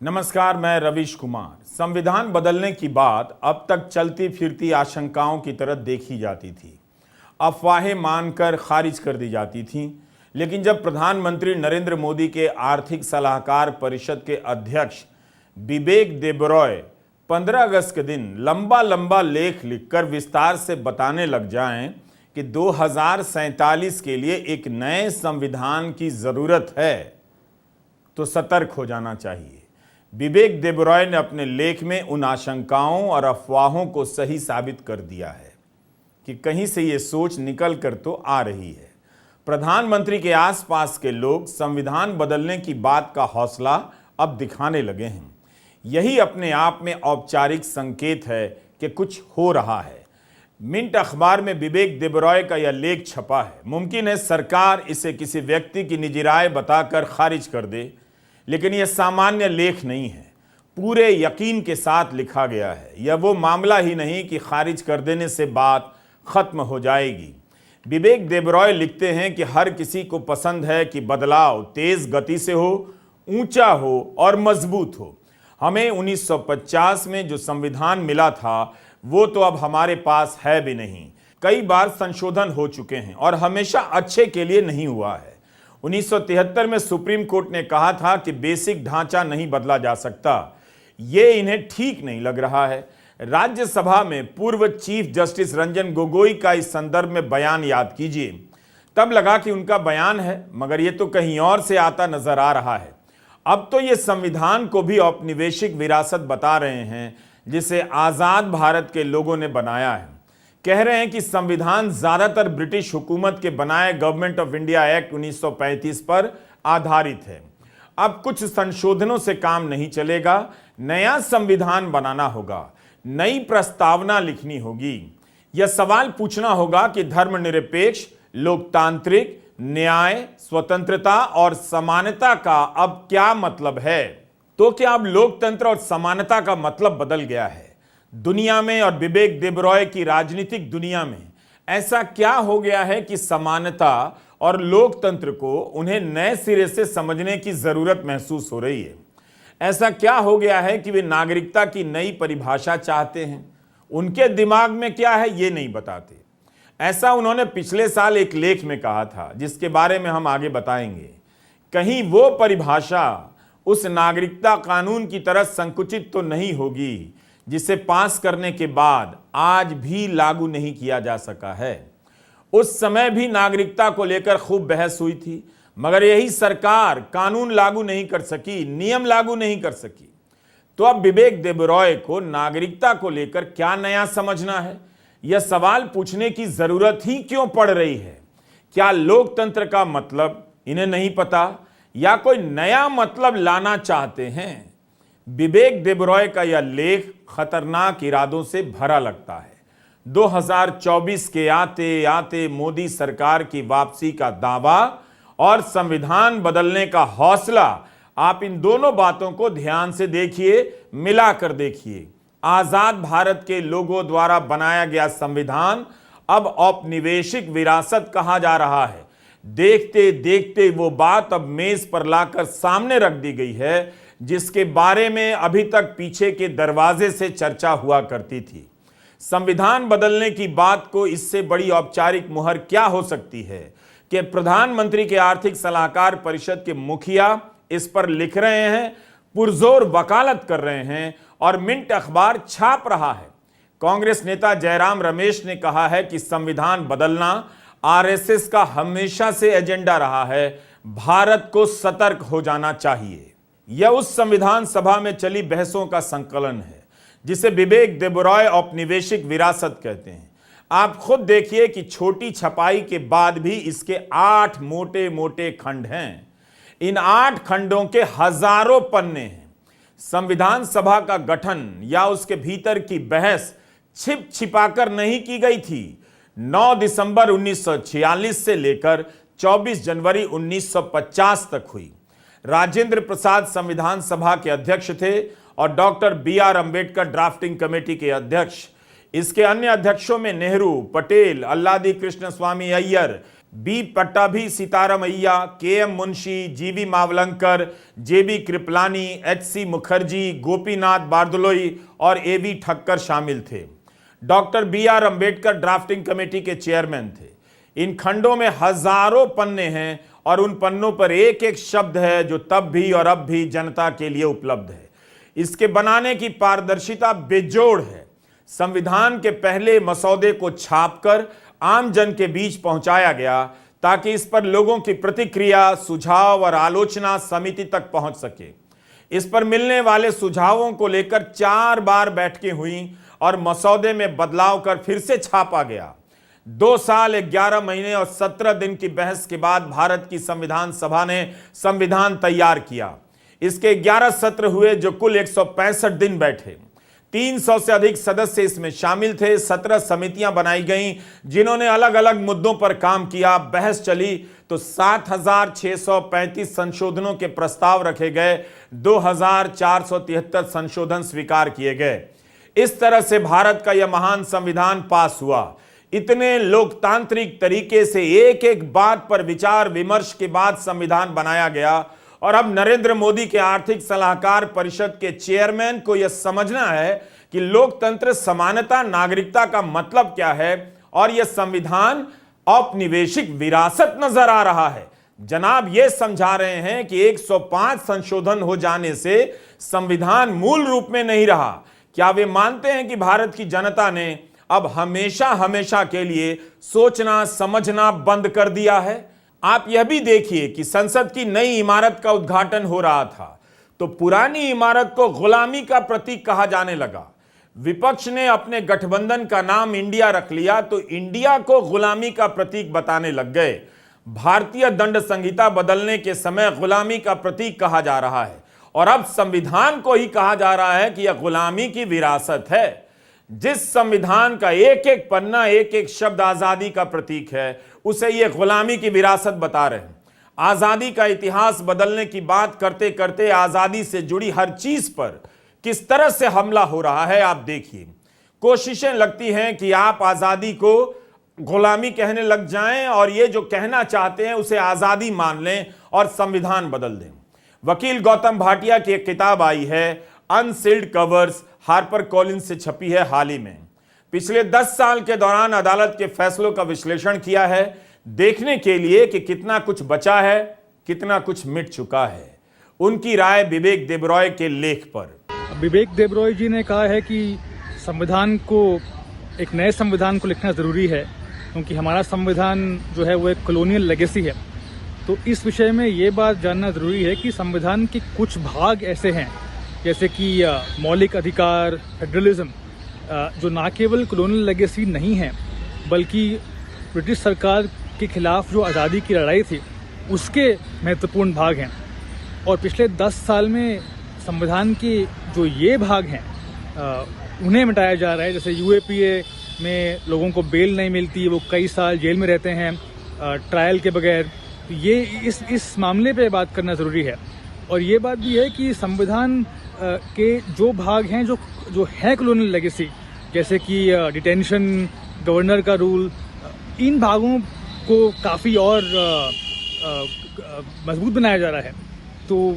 नमस्कार, मैं रवीश कुमार। संविधान बदलने की बात अब तक चलती फिरती आशंकाओं की तरह देखी जाती थी, अफवाहें मानकर खारिज कर दी जाती थीं। लेकिन जब प्रधानमंत्री नरेंद्र मोदी के आर्थिक सलाहकार परिषद के अध्यक्ष बिबेक देबरॉय 15 अगस्त के दिन लंबा लंबा लेख लिखकर विस्तार से बताने लग जाएं कि 2047 के लिए एक नए संविधान की जरूरत है, तो सतर्क हो जाना चाहिए। बिबेक देबरॉय ने अपने लेख में उन आशंकाओं और अफवाहों को सही साबित कर दिया है कि कहीं से ये सोच निकल कर तो आ रही है। प्रधानमंत्री के आसपास के लोग संविधान बदलने की बात का हौसला अब दिखाने लगे हैं। यही अपने आप में औपचारिक संकेत है कि कुछ हो रहा है। मिंट अखबार में बिबेक देबरॉय का यह लेख छपा है। मुमकिन है सरकार इसे किसी व्यक्ति की निजी राय बताकर खारिज कर दे, लेकिन यह सामान्य लेख नहीं है, पूरे यकीन के साथ लिखा गया है। यह वो मामला ही नहीं कि खारिज कर देने से बात खत्म हो जाएगी। बिबेक देबरॉय लिखते हैं कि हर किसी को पसंद है कि बदलाव तेज गति से हो, ऊंचा हो और मजबूत हो। हमें 1950 में जो संविधान मिला था वो तो अब हमारे पास है भी नहीं। कई बार संशोधन हो चुके हैं और हमेशा अच्छे के लिए नहीं हुआ है। 1973 में सुप्रीम कोर्ट ने कहा था कि बेसिक ढांचा नहीं बदला जा सकता। ये इन्हें ठीक नहीं लग रहा है। राज्यसभा में पूर्व चीफ जस्टिस रंजन गोगोई का इस संदर्भ में बयान याद कीजिए। तब लगा कि उनका बयान है, मगर ये तो कहीं और से आता नजर आ रहा है। अब तो ये संविधान को भी औपनिवेशिक विरासत बता रहे हैं, जिसे आजाद भारत के लोगों ने बनाया है। कह रहे हैं कि संविधान ज्यादातर ब्रिटिश हुकूमत के बनाए गवर्नमेंट ऑफ इंडिया एक्ट 1935 पर आधारित है। अब कुछ संशोधनों से काम नहीं चलेगा, नया संविधान बनाना होगा, नई प्रस्तावना लिखनी होगी। यह सवाल पूछना होगा कि धर्मनिरपेक्ष, लोकतांत्रिक, न्याय, स्वतंत्रता और समानता का अब क्या मतलब है। तो क्या अब लोकतंत्र और समानता का मतलब बदल गया है दुनिया में और बिबेक देबरॉय की राजनीतिक दुनिया में? ऐसा क्या हो गया है कि समानता और लोकतंत्र को उन्हें नए सिरे से समझने की जरूरत महसूस हो रही है? ऐसा क्या हो गया है कि वे नागरिकता की नई परिभाषा चाहते हैं? उनके दिमाग में क्या है ये नहीं बताते। ऐसा उन्होंने पिछले साल एक लेख में कहा था, जिसके बारे में हम आगे बताएंगे। कहीं वो परिभाषा उस नागरिकता कानून की तरह संकुचित तो नहीं होगी जिसे पास करने के बाद आज भी लागू नहीं किया जा सका है। उस समय भी नागरिकता को लेकर खूब बहस हुई थी, मगर यही सरकार कानून लागू नहीं कर सकी, नियम लागू नहीं कर सकी। तो अब बिबेक देबरॉय को नागरिकता को लेकर क्या नया समझना है? यह सवाल पूछने की जरूरत ही क्यों पड़ रही है? क्या लोकतंत्र का मतलब इन्हें नहीं पता या कोई नया मतलब लाना चाहते हैं? बिबेक देबरॉय का यह लेख खतरनाक इरादों से भरा लगता है। 2024 के आते आते मोदी सरकार की वापसी का दावा और संविधान बदलने का हौसला, आप इन दोनों बातों को ध्यान से देखिए, मिलाकर देखिए। आजाद भारत के लोगों द्वारा बनाया गया संविधान अब औपनिवेशिक विरासत कहा जा रहा है। देखते देखते वो बात अब मेज पर लाकर सामने रख दी गई है जिसके बारे में अभी तक पीछे के दरवाजे से चर्चा हुआ करती थी। संविधान बदलने की बात को इससे बड़ी औपचारिक मुहर क्या हो सकती है कि प्रधानमंत्री के आर्थिक सलाहकार परिषद के मुखिया इस पर लिख रहे हैं, पुरजोर वकालत कर रहे हैं और मिंट अखबार छाप रहा है। कांग्रेस नेता जयराम रमेश ने कहा है कि संविधान बदलना आरएसएस का हमेशा से एजेंडा रहा है, भारत को सतर्क हो जाना चाहिए। यह उस संविधान सभा में चली बहसों का संकलन है जिसे बिबेक देबरॉय औपनिवेशिक विरासत कहते हैं। आप खुद देखिए कि छोटी छपाई के बाद भी इसके 8 मोटे मोटे खंड हैं। इन 8 खंडों के हजारों पन्ने हैं। संविधान सभा का गठन या उसके भीतर की बहस छिप छिपाकर नहीं की गई थी। 9 दिसंबर 1946 से लेकर 24 जनवरी 1950 तक हुई। राजेंद्र प्रसाद संविधान सभा के अध्यक्ष थे और doctor BR Ambedkar drafting committee के अध्यक्ष। इसके अन्य अध्यक्षों में Nehru, Patel, Alladi Krishnaswami Ayyar, B Pattabhi Sitaramayya, K M. Munshi, G V. Mavalankar, J B. Kripalani, H C. Mukherjee, Gopinath Bardoloi और ए.वी. ठक्कर शामिल थे। Doctor B R. Ambedkar drafting committee के चेयरमैन थे। इन खंडों में हजारों पन्ने हैं और उन पन्नों पर एक एक शब्द है जो तब भी और अब भी जनता के लिए उपलब्ध है। इसके बनाने की पारदर्शिता बेजोड़ है। संविधान के पहले मसौदे को छापकर आम जन के बीच पहुंचाया गया ताकि इस पर लोगों की प्रतिक्रिया, सुझाव और आलोचना समिति तक पहुंच सके। इस पर मिलने वाले सुझावों को लेकर 4 बार बैठकें हुई और मसौदे में बदलाव कर फिर से छापा गया। 2 साल 11 महीने और 17 दिन की बहस के बाद भारत की संविधान सभा ने संविधान तैयार किया। इसके 11 सत्र हुए जो कुल 165 दिन बैठे। 300 से अधिक सदस्य इसमें शामिल थे। 17 समितियां बनाई गईं जिन्होंने अलग अलग मुद्दों पर काम किया। बहस चली तो 7,635 संशोधनों के प्रस्ताव रखे गए। 2,473 संशोधन स्वीकार किए गए। इस तरह से भारत का यह महान संविधान पास हुआ। इतने लोकतांत्रिक तरीके से एक एक बात पर विचार विमर्श के बाद संविधान बनाया गया। और अब नरेंद्र मोदी के आर्थिक सलाहकार परिषद के चेयरमैन को यह समझना है कि लोकतंत्र, समानता, नागरिकता का मतलब क्या है और यह संविधान औपनिवेशिक विरासत नजर आ रहा है। जनाब ये समझा रहे हैं कि 105 संशोधन हो जाने से संविधान मूल रूप में नहीं रहा। क्या वे मानते हैं कि भारत की जनता ने अब हमेशा हमेशा के लिए सोचना समझना बंद कर दिया है? आप यह भी देखिए कि संसद की नई इमारत का उद्घाटन हो रहा था तो पुरानी इमारत को गुलामी का प्रतीक कहा जाने लगा। विपक्ष ने अपने गठबंधन का नाम इंडिया रख लिया तो इंडिया को गुलामी का प्रतीक बताने लग गए। भारतीय दंड संहिता बदलने के समय गुलामी का प्रतीक कहा जा रहा है और अब संविधान को ही कहा जा रहा है कि यह गुलामी की विरासत है। जिस संविधान का एक एक पन्ना, एक एक शब्द आजादी का प्रतीक है, उसे ये गुलामी की विरासत बता रहे हैं। आजादी का इतिहास बदलने की बात करते करते आजादी से जुड़ी हर चीज पर किस तरह से हमला हो रहा है आप देखिए। कोशिशें लगती हैं कि आप आजादी को गुलामी कहने लग जाएं और ये जो कहना चाहते हैं उसे आजादी मान लें और संविधान बदल दें। वकील गौतम भाटिया की एक किताब आई है अनसील्ड कवर्स, हार्पर कॉलिंस से छपी है हाल ही में। पिछले 10 साल के दौरान अदालत के फैसलों का विश्लेषण किया है देखने के लिए कि कितना कुछ बचा है, कितना कुछ मिट चुका है। उनकी राय विवेक देबरॉय के लेख पर। विवेक देबरॉय जी ने कहा है कि संविधान को, एक नए संविधान को लिखना जरूरी है क्योंकि हमारा संविधान जो है वो एक कॉलोनियल लेगेसी है। तो इस विषय में ये बात जानना जरूरी है कि संविधान के कुछ भाग ऐसे हैं जैसे कि मौलिक अधिकार, फेडरलिज्म, जो ना केवल कॉलोनियल लेगेसी नहीं है बल्कि ब्रिटिश सरकार के खिलाफ जो आज़ादी की लड़ाई थी उसके महत्वपूर्ण भाग हैं। और पिछले 10 साल में संविधान के जो ये भाग हैं उन्हें मिटाया जा रहा है। जैसे यूएपीए में लोगों को बेल नहीं मिलती, वो कई साल जेल में रहते हैं ट्रायल के बगैर। ये इस मामले पे बात करना ज़रूरी है। और ये बात भी है कि संविधान के जो भाग हैं जो है कॉलोनियल लेगेसी, जैसे कि डिटेंशन, गवर्नर का रूल, इन भागों को काफ़ी और मजबूत बनाया जा रहा है। तो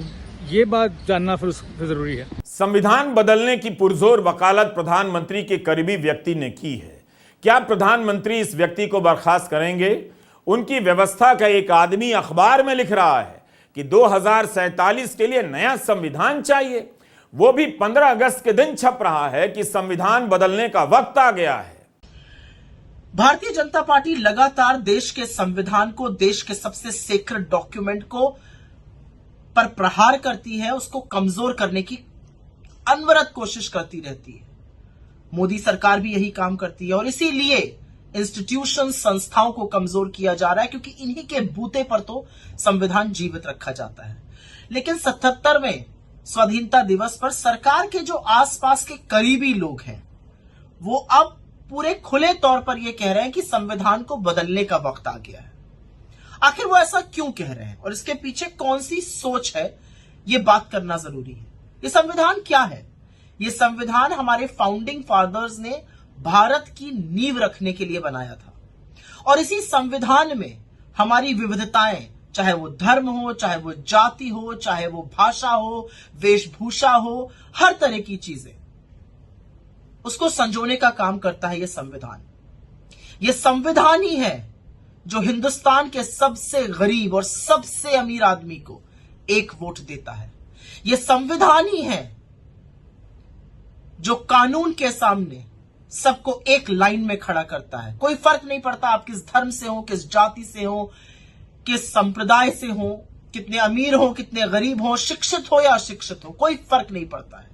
ये बात जानना फिर जरूरी है। संविधान बदलने की पुरजोर वकालत प्रधानमंत्री के करीबी व्यक्ति ने की है। क्या प्रधानमंत्री इस व्यक्ति को बर्खास्त करेंगे? उनकी व्यवस्था का एक आदमी अखबार में लिख रहा है कि 2047 के लिए नया संविधान चाहिए। वो भी 15 अगस्त के दिन छप रहा है कि संविधान बदलने का वक्त आ गया है। भारतीय जनता पार्टी लगातार देश के संविधान को, देश के सबसे सेक्रेड डॉक्यूमेंट को पर प्रहार करती है, उसको कमजोर करने की अनवरत कोशिश करती रहती है। मोदी सरकार भी यही काम करती है और इसीलिए इंस्टीट्यूशन, संस्थाओं को कमजोर किया जा रहा है क्योंकि इन्हीं के बूते पर तो संविधान जीवित रखा जाता है। लेकिन 77वें स्वाधीनता दिवस पर सरकार के जो आसपास के करीबी लोग हैं वो अब पूरे खुले तौर पर यह कह रहे हैं कि संविधान को बदलने का वक्त आ गया है। आखिर वो ऐसा क्यों कह रहे हैं और इसके पीछे कौन सी सोच है, ये बात करना जरूरी है। ये संविधान क्या है? ये संविधान हमारे फाउंडिंग फादर्स ने भारत की नींव रखने के लिए बनाया था और इसी संविधान में हमारी विविधताएं, चाहे वो धर्म हो, चाहे वो जाति हो, चाहे वो भाषा हो, वेशभूषा हो, हर तरह की चीजें, उसको संजोने का काम करता है ये संविधान। ये संविधान ही है जो हिंदुस्तान के सबसे गरीब और सबसे अमीर आदमी को एक वोट देता है। ये संविधान ही है जो कानून के सामने सबको एक लाइन में खड़ा करता है। कोई फर्क नहीं पड़ता आप किस धर्म से हो, किस जाति से हो, किस संप्रदाय से हो, कितने अमीर हो, कितने गरीब हो, शिक्षित हो या अशिक्षित हो, कोई फर्क नहीं पड़ता है।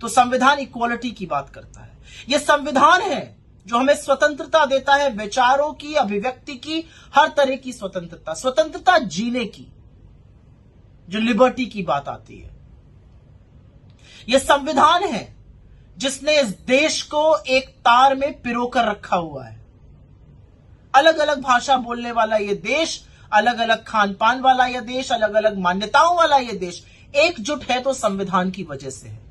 तो संविधान इक्वालिटी की बात करता है। यह संविधान है जो हमें स्वतंत्रता देता है, विचारों की, अभिव्यक्ति की, हर तरह की स्वतंत्रता, स्वतंत्रता जीने की, जो लिबर्टी की बात आती है। यह संविधान है जिसने इस देश को एक तार में पिरोकर रखा हुआ है। अलग अलग भाषा बोलने वाला यह देश, अलग अलग खान पान वाला यह देश, अलग अलग मान्यताओं वाला यह देश एकजुट है तो संविधान की वजह से है।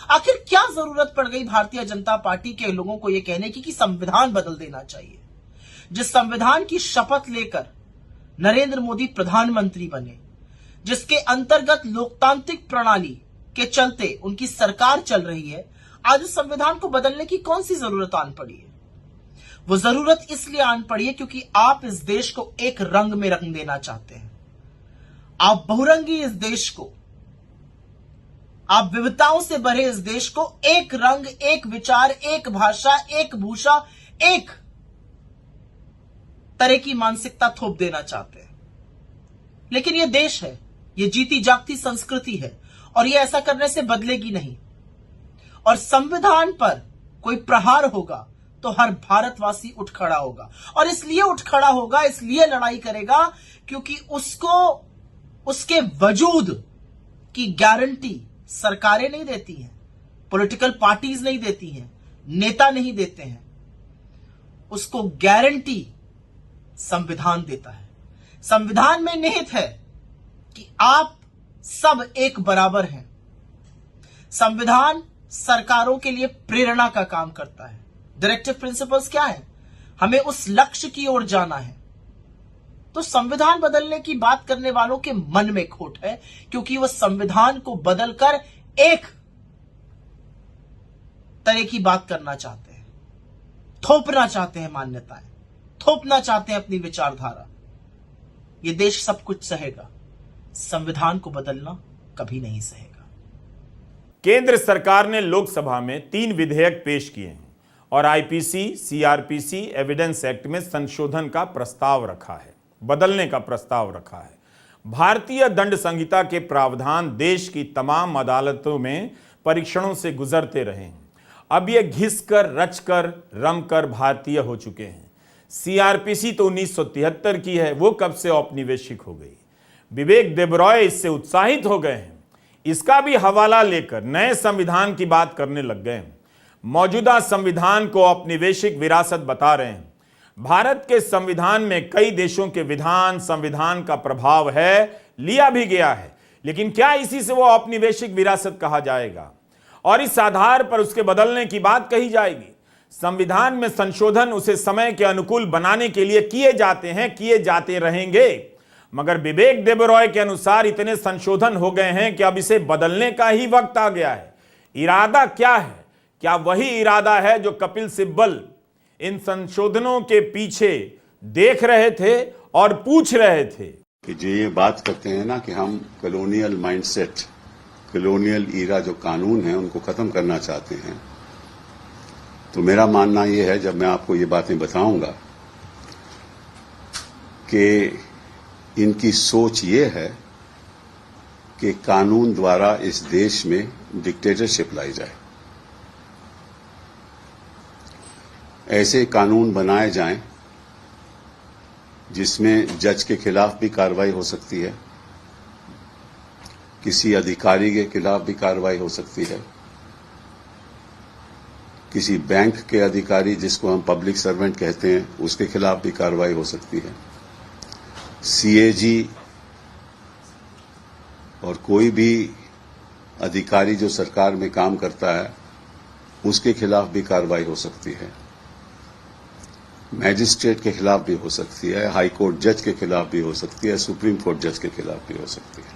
आखिर क्या जरूरत पड़ गई भारतीय जनता पार्टी के लोगों को यह कहने की कि संविधान बदल देना चाहिए? जिस संविधान की शपथ लेकर नरेंद्र मोदी प्रधानमंत्री बने, जिसके अंतर्गत लोकतांत्रिक प्रणाली के चलते उनकी सरकार चल रही है, आज उस संविधान को बदलने की कौन सी जरूरत आन पड़ी है? वो जरूरत इसलिए आन पड़ी है क्योंकि आप इस देश को एक रंग में रंग देना चाहते हैं। आप बहुरंगी इस देश को, आप विविधताओं से भरे इस देश को एक रंग, एक विचार, एक भाषा, एक भूषा, एक तरह की मानसिकता थोप देना चाहते हैं। लेकिन यह देश है, यह जीती जागती संस्कृति है और यह ऐसा करने से बदलेगी नहीं। और संविधान पर कोई प्रहार होगा तो हर भारतवासी उठ खड़ा होगा, और इसलिए उठ खड़ा होगा, इसलिए लड़ाई करेगा क्योंकि उसको उसके वजूद की गारंटी सरकारें नहीं देती हैं, पॉलिटिकल पार्टीज नहीं देती हैं, नेता नहीं देते हैं। उसको गारंटी संविधान देता है। संविधान में निहित है कि आप सब एक बराबर हैं। संविधान सरकारों के लिए प्रेरणा का काम करता है। डायरेक्टिव प्रिंसिपल्स क्या है? हमें उस लक्ष्य की ओर जाना है। तो संविधान बदलने की बात करने वालों के मन में खोट है, क्योंकि वह संविधान को बदलकर एक तरह की बात करना चाहते हैं, थोपना चाहते हैं मान्यताएं, थोपना चाहते हैं अपनी विचारधारा। यह देश सब कुछ सहेगा, संविधान को बदलना कभी नहीं सहेगा। केंद्र सरकार ने लोकसभा में 3 विधेयक पेश किए हैं और आईपीसी, सीआरपीसी, एविडेंस एक्ट में संशोधन का प्रस्ताव रखा है, बदलने का प्रस्ताव रखा है। भारतीय दंड संहिता के प्रावधान देश की तमाम अदालतों में परीक्षणों से गुजरते रहे हैं। अब ये घिसकर, रचकर, रमकर भारतीय हो चुके हैं। सीआरपीसी तो 1973 की है, वो कब से औपनिवेशिक हो गई। विवेक देबरॉय इससे उत्साहित हो गए हैं, इसका भी हवाला लेकर नए संविधान की बात करने लग गए हैं। मौजूदा संविधान को औपनिवेशिक विरासत बता रहे हैं। भारत के संविधान में कई देशों के विधान, संविधान का प्रभाव है, लिया भी गया है, लेकिन क्या इसी से वो औपनिवेशिक विरासत कहा जाएगा और इस आधार पर उसके बदलने की बात कही जाएगी? संविधान में संशोधन उसे समय के अनुकूल बनाने के लिए किए जाते हैं, किए जाते रहेंगे, मगर विवेक देबरॉय के अनुसार इतने संशोधन हो गए हैं कि अब इसे बदलने का ही वक्त आ गया है। इरादा क्या है? क्या वही इरादा है जो कपिल सिब्बल इन संशोधनों के पीछे देख रहे थे और पूछ रहे थे? कि जो ये बात करते हैं ना कि हम कॉलोनियल माइंडसेट, कॉलोनियल ईरा जो कानून है उनको खत्म करना चाहते हैं, तो मेरा मानना ये है, जब मैं आपको ये बातें बताऊंगा, कि इनकी सोच ये है कि कानून द्वारा इस देश में डिक्टेटरशिप लाई जाए, ऐसे कानून बनाए जाएं जिसमें जज के खिलाफ भी कार्रवाई हो सकती है, किसी अधिकारी के खिलाफ भी कार्रवाई हो सकती है, किसी बैंक के अधिकारी जिसको हम पब्लिक सर्वेंट कहते हैं उसके खिलाफ भी कार्रवाई हो सकती है, सीएजी और कोई भी अधिकारी जो सरकार में काम करता है उसके खिलाफ भी कार्रवाई हो सकती है। मैजिस्ट्रेट के खिलाफ भी हो सकती है, हाई कोर्ट जज के खिलाफ भी हो सकती है, सुप्रीम कोर्ट जज के खिलाफ भी हो सकती है।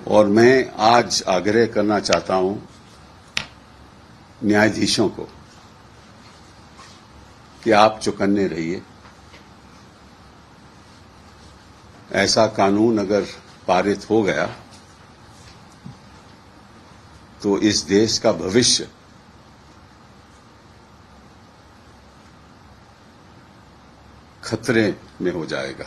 और मैं आज आग्रह करना चाहता हूं न्यायाधीशों को कि आप चौकन्ने रहिए। ऐसा कानून अगर पारित हो गया तो इस देश का भविष्य खतरे में हो जाएगा।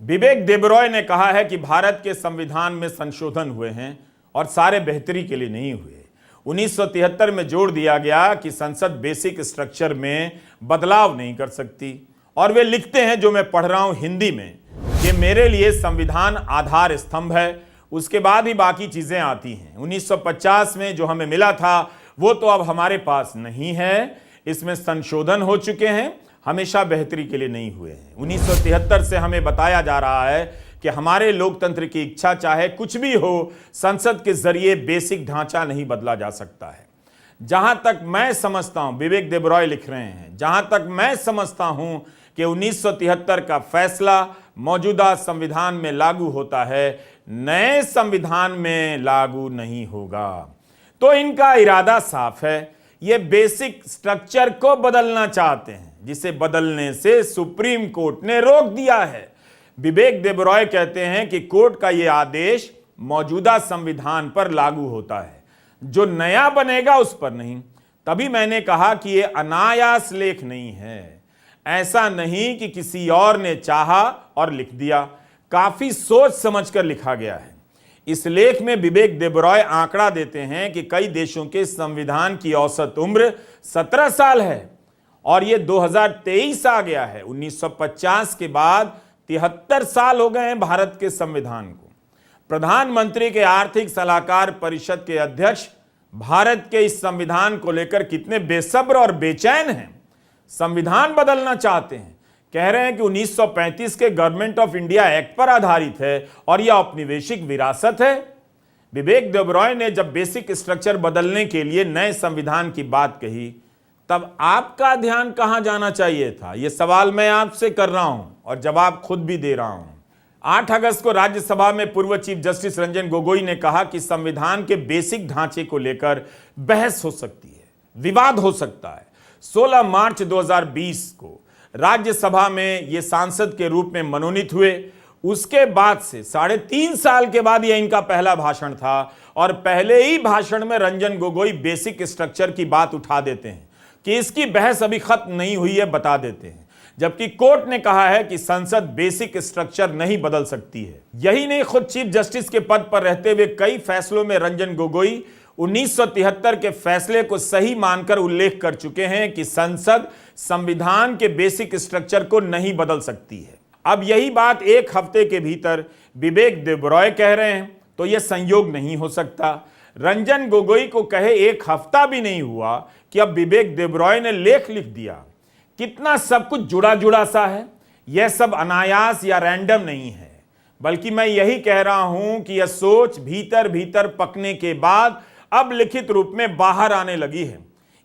विवेक देबरॉय ने कहा है कि भारत के संविधान में संशोधन हुए हैं और सारे बेहतरी के लिए नहीं हुए। 1973 में जोड़ दिया गया कि संसद बेसिक स्ट्रक्चर में बदलाव नहीं कर सकती, और वे लिखते हैं, जो मैं पढ़ रहा हूं हिंदी में, कि मेरे लिए संविधान आधार स्तंभ है, उसके बाद ही बाकी चीजें आती हैं। 1950 में जो हमें मिला था वो तो अब हमारे पास नहीं है, इसमें संशोधन हो चुके हैं, हमेशा बेहतरी के लिए नहीं हुए हैं। 1973 से हमें बताया जा रहा है कि हमारे लोकतंत्र की इच्छा चाहे कुछ भी हो, संसद के जरिए बेसिक ढांचा नहीं बदला जा सकता है। जहां तक मैं समझता हूं, विवेक देबरॉय लिख रहे हैं, जहां तक मैं समझता हूं कि 1973 का फैसला मौजूदा संविधान में लागू होता है, नए संविधान में लागू नहीं होगा। तो इनका इरादा साफ है, ये बेसिक स्ट्रक्चर को बदलना चाहते हैं, जिसे बदलने से सुप्रीम कोर्ट ने रोक दिया है। विवेक देबरॉय कहते हैं कि कोर्ट का यह आदेश मौजूदा संविधान पर लागू होता है, जो नया बनेगा उस पर नहीं। तभी मैंने कहा कि यह अनायास लेख नहीं है, ऐसा नहीं कि किसी और ने चाहा और लिख दिया, काफी सोच समझकर लिखा गया है। इस लेख में विवेक देबरॉय आंकड़ा देते हैं कि कई देशों के संविधान की औसत उम्र 17 साल है और यह 2023 आ गया है। 1950 के बाद 73 साल हो गए हैं भारत के संविधान को। प्रधानमंत्री के आर्थिक सलाहकार परिषद के अध्यक्ष भारत के इस संविधान को लेकर कितने बेसब्र और बेचैन हैं, संविधान बदलना चाहते हैं, कह रहे हैं कि 1935 के गवर्नमेंट ऑफ इंडिया एक्ट पर आधारित है और यह औपनिवेशिक विरासत है। विवेक देबरॉय ने जब बेसिक स्ट्रक्चर बदलने के लिए नए संविधान की बात कही, तब आपका ध्यान कहां जाना चाहिए था? यह सवाल मैं आपसे कर रहा हूं और जवाब खुद भी दे रहा हूं। 8 अगस्त को राज्यसभा में पूर्व चीफ जस्टिस रंजन गोगोई ने कहा कि संविधान के बेसिक ढांचे को लेकर बहस हो सकती है, विवाद हो सकता है। 16 मार्च 2020 को राज्यसभा में ये सांसद के रूप में मनोनीत हुए। उसके बाद से 3.5 साल के बाद यह इनका पहला भाषण था और पहले ही भाषण में रंजन गोगोई बेसिक स्ट्रक्चर की बात उठा देते हैं कि इसकी बहस अभी खत्म नहीं हुई है, बता देते हैं, जबकि कोर्ट ने कहा है कि संसद बेसिक स्ट्रक्चर नहीं बदल सकती है। यही नहीं, खुद चीफ जस्टिस के पद पर रहते हुए कई फैसलों में रंजन गोगोई 1973 के फैसले को सही मानकर उल्लेख कर चुके हैं कि संसद संविधान के बेसिक स्ट्रक्चर को नहीं बदल सकती है। अब यही बात एक हफ्ते के भीतर विवेक देबरॉय कह रहे हैं, तो यह संयोग नहीं हो सकता। रंजन गोगोई को कहे 1 हफ्ता भी नहीं हुआ कि अब विवेक देबरॉय ने लेख लिख दिया। कितना सब कुछ जुड़ा जुड़ा सा है। यह सब अनायास या रैंडम नहीं है, बल्कि मैं यही कह रहा हूं कि यह सोच भीतर भीतर पकने के बाद अब लिखित रूप में बाहर आने लगी है।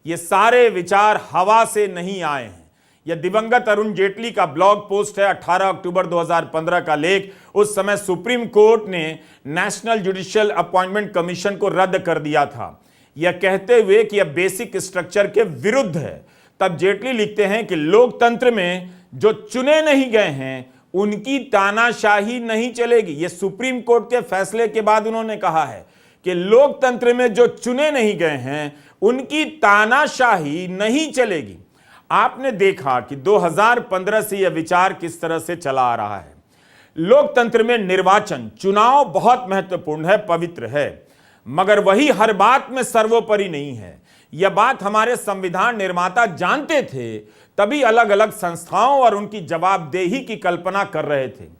ये सारे विचार हवा से नहीं आए हैं। यह दिवंगत अरुण जेटली का ब्लॉग पोस्ट है, 18 अक्टूबर 2015 का लेख। उस समय सुप्रीम कोर्ट ने नेशनल जुडिशियल अपॉइंटमेंट कमीशन को रद्द कर दिया था, यह कहते हुए कि यह बेसिक स्ट्रक्चर के विरुद्ध है। तब जेटली लिखते हैं कि लोकतंत्र में जो चुने नहीं गए हैं उनकी तानाशाही नहीं चलेगी। यह सुप्रीम कोर्ट के फैसले के बाद उन्होंने कहा है कि लोकतंत्र में जो चुने नहीं गए हैं उनकी तानाशाही नहीं चलेगी। आपने देखा कि 2015 से यह विचार किस तरह से चला आ रहा है। लोकतंत्र में निर्वाचन, चुनाव बहुत महत्वपूर्ण है, पवित्र है, मगर वही हर बात में सर्वोपरि नहीं है। यह बात हमारे संविधान निर्माता जानते थे, तभी अलग अलग संस्थाओं और उनकी जवाबदेही की कल्पना कर रहे थे।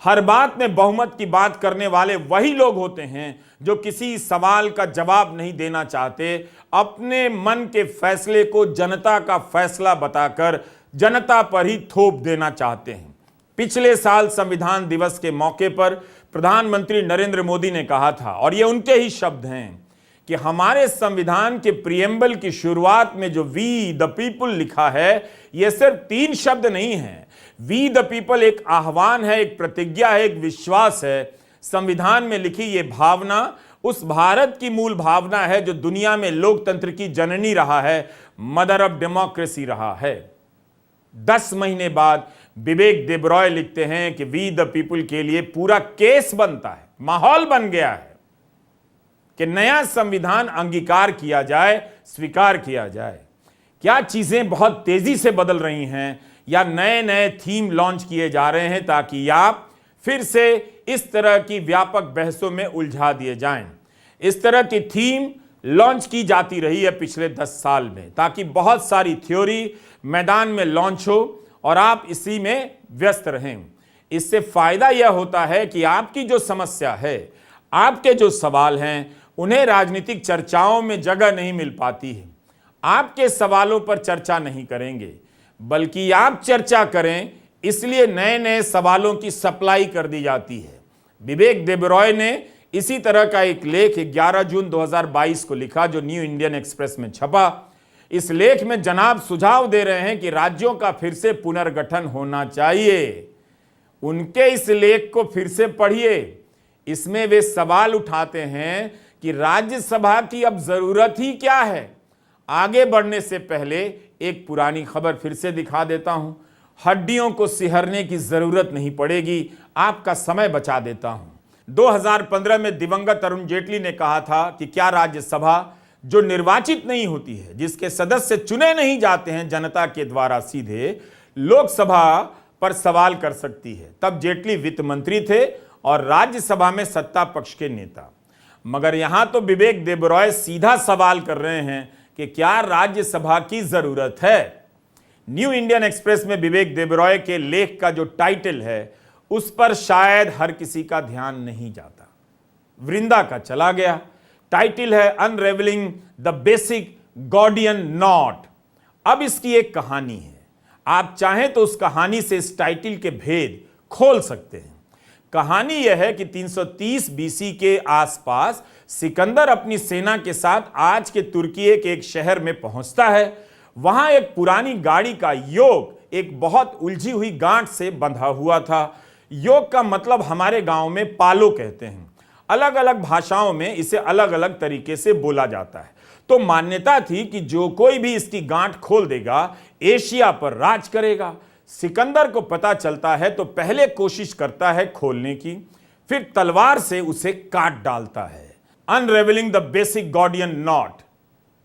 हर बात में बहुमत की बात करने वाले वही लोग होते हैं जो किसी सवाल का जवाब नहीं देना चाहते, अपने मन के फैसले को जनता का फैसला बताकर जनता पर ही थोप देना चाहते हैं। पिछले साल संविधान दिवस के मौके पर प्रधानमंत्री नरेंद्र मोदी ने कहा था, और ये उनके ही शब्द हैं, कि हमारे संविधान के प्रियम्बल की शुरुआत में जो वी द पीपल लिखा है, यह सिर्फ 3 शब्द नहीं है। वी द पीपल एक आह्वान है, एक प्रतिज्ञा है, एक विश्वास है। संविधान में लिखी यह भावना उस भारत की मूल भावना है जो दुनिया में लोकतंत्र की जननी रहा है, मदर ऑफ डेमोक्रेसी रहा है। 10 महीने बाद विवेक देबरॉय लिखते हैं कि वी द पीपल के लिए पूरा केस बनता है, माहौल बन गया है कि नया संविधान अंगीकार किया जाए, स्वीकार किया जाए। क्या चीजें बहुत तेजी से बदल रही हैं या नए नए थीम लॉन्च किए जा रहे हैं ताकि आप फिर से इस तरह की व्यापक बहसों में उलझा दिए जाएं। इस तरह की थीम लॉन्च की जाती रही है पिछले 10 साल में ताकि बहुत सारी थ्योरी मैदान में लॉन्च हो और आप इसी में व्यस्त रहें। इससे फायदा यह होता है कि आपकी जो समस्या है, आपके जो सवाल हैं, उन्हें राजनीतिक चर्चाओं में जगह नहीं मिल पाती है। आपके सवालों पर चर्चा नहीं करेंगे, बल्कि आप चर्चा करें, इसलिए नए नए सवालों की सप्लाई कर दी जाती है। विवेक देबरॉय ने इसी तरह का एक लेख 11 जून 2022 को लिखा जो न्यू इंडियन एक्सप्रेस में छपा। इस लेख में जनाब सुझाव दे रहे हैं कि राज्यों का फिर से पुनर्गठन होना चाहिए। उनके इस लेख को फिर से पढ़िए। इसमें वे सवाल उठाते हैं कि राज्यसभा की अब जरूरत ही क्या है। आगे बढ़ने से पहले एक पुरानी खबर फिर से दिखा देता हूं। हड्डियों को सिहरने की जरूरत नहीं पड़ेगी, आपका समय बचा देता हूं। 2015 में दिवंगत अरुण जेटली ने कहा था कि क्या राज्यसभा जो निर्वाचित नहीं होती है, जिसके सदस्य चुने नहीं जाते हैं जनता के द्वारा सीधे, लोकसभा पर सवाल कर सकती है। तब जेटली वित्त मंत्री थे और राज्यसभा में सत्ता पक्ष के नेता। मगर यहां तो विवेक देबरॉय सीधा सवाल कर रहे हैं कि क्या राज्यसभा की जरूरत है। न्यू इंडियन एक्सप्रेस में विवेक देबरॉय के लेख का जो टाइटल है, उस पर शायद हर किसी का ध्यान नहीं जाता। वृंदा का चला गया। टाइटल है unravelling the basic Gordian not. अब इसकी एक कहानी है। आप चाहें तो उस कहानी से इस टाइटल के भेद खोल सकते हैं। कहानी यह है कि 330 बीसी के आसपास सिकंदर अपनी सेना के साथ आज के तुर्की के एक शहर में पहुंचता है। वहां एक पुरानी गाड़ी का योक एक बहुत उलझी हुई गांठ से बंधा हुआ था। योक का मतलब हमारे गांव में पालो कहते हैं। अलग अलग भाषाओं में इसे अलग अलग तरीके से बोला जाता है। तो मान्यता थी कि जो कोई भी इसकी गांठ खोल देगा, एशिया पर राज करेगा। सिकंदर को पता चलता है तो पहले कोशिश करता है खोलने की, फिर तलवार से उसे काट डालता है। Unravelling the basic Gordian knot,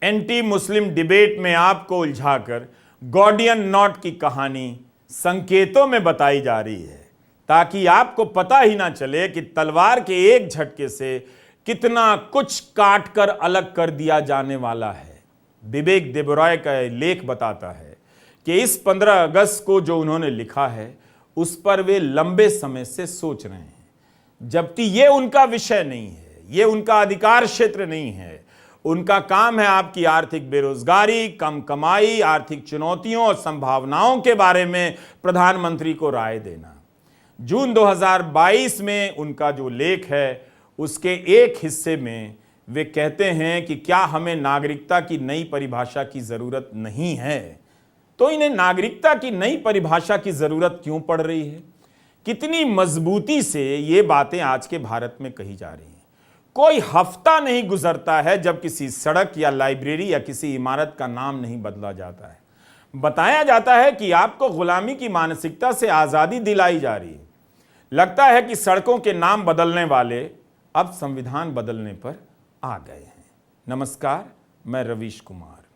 anti Muslim debate में आपको उलझाकर गॉडियन नॉट की कहानी संकेतों में बताई जा रही है ताकि आपको पता ही ना चले कि तलवार के एक झटके से कितना कुछ काट कर अलग कर दिया जाने वाला है। विवेक देबरॉय का लेख बताता है कि इस 15 अगस्त को जो उन्होंने लिखा है, उस पर वे लंबे समय से सोच रहे हैं, जबकि ये उनका विषय नहीं है, ये उनका अधिकार क्षेत्र नहीं है। उनका काम है आपकी आर्थिक बेरोजगारी, कम कमाई, आर्थिक चुनौतियों और संभावनाओं के बारे में प्रधानमंत्री को राय देना। जून 2022 में उनका जो लेख है, उसके एक हिस्से में वे कहते हैं कि क्या हमें नागरिकता की नई परिभाषा की जरूरत नहीं है। तो इन्हें नागरिकता की नई परिभाषा की जरूरत क्यों पड़ रही है? कितनी मजबूती से ये बातें आज के भारत में कही जा रही हैं। कोई हफ्ता नहीं गुजरता है जब किसी सड़क या लाइब्रेरी या किसी इमारत का नाम नहीं बदला जाता है। बताया जाता है कि आपको गुलामी की मानसिकता से आजादी दिलाई जा रही है। लगता है कि सड़कों के नाम बदलने वाले अब संविधान बदलने पर आ गए हैं। नमस्कार, मैं रवीश कुमार।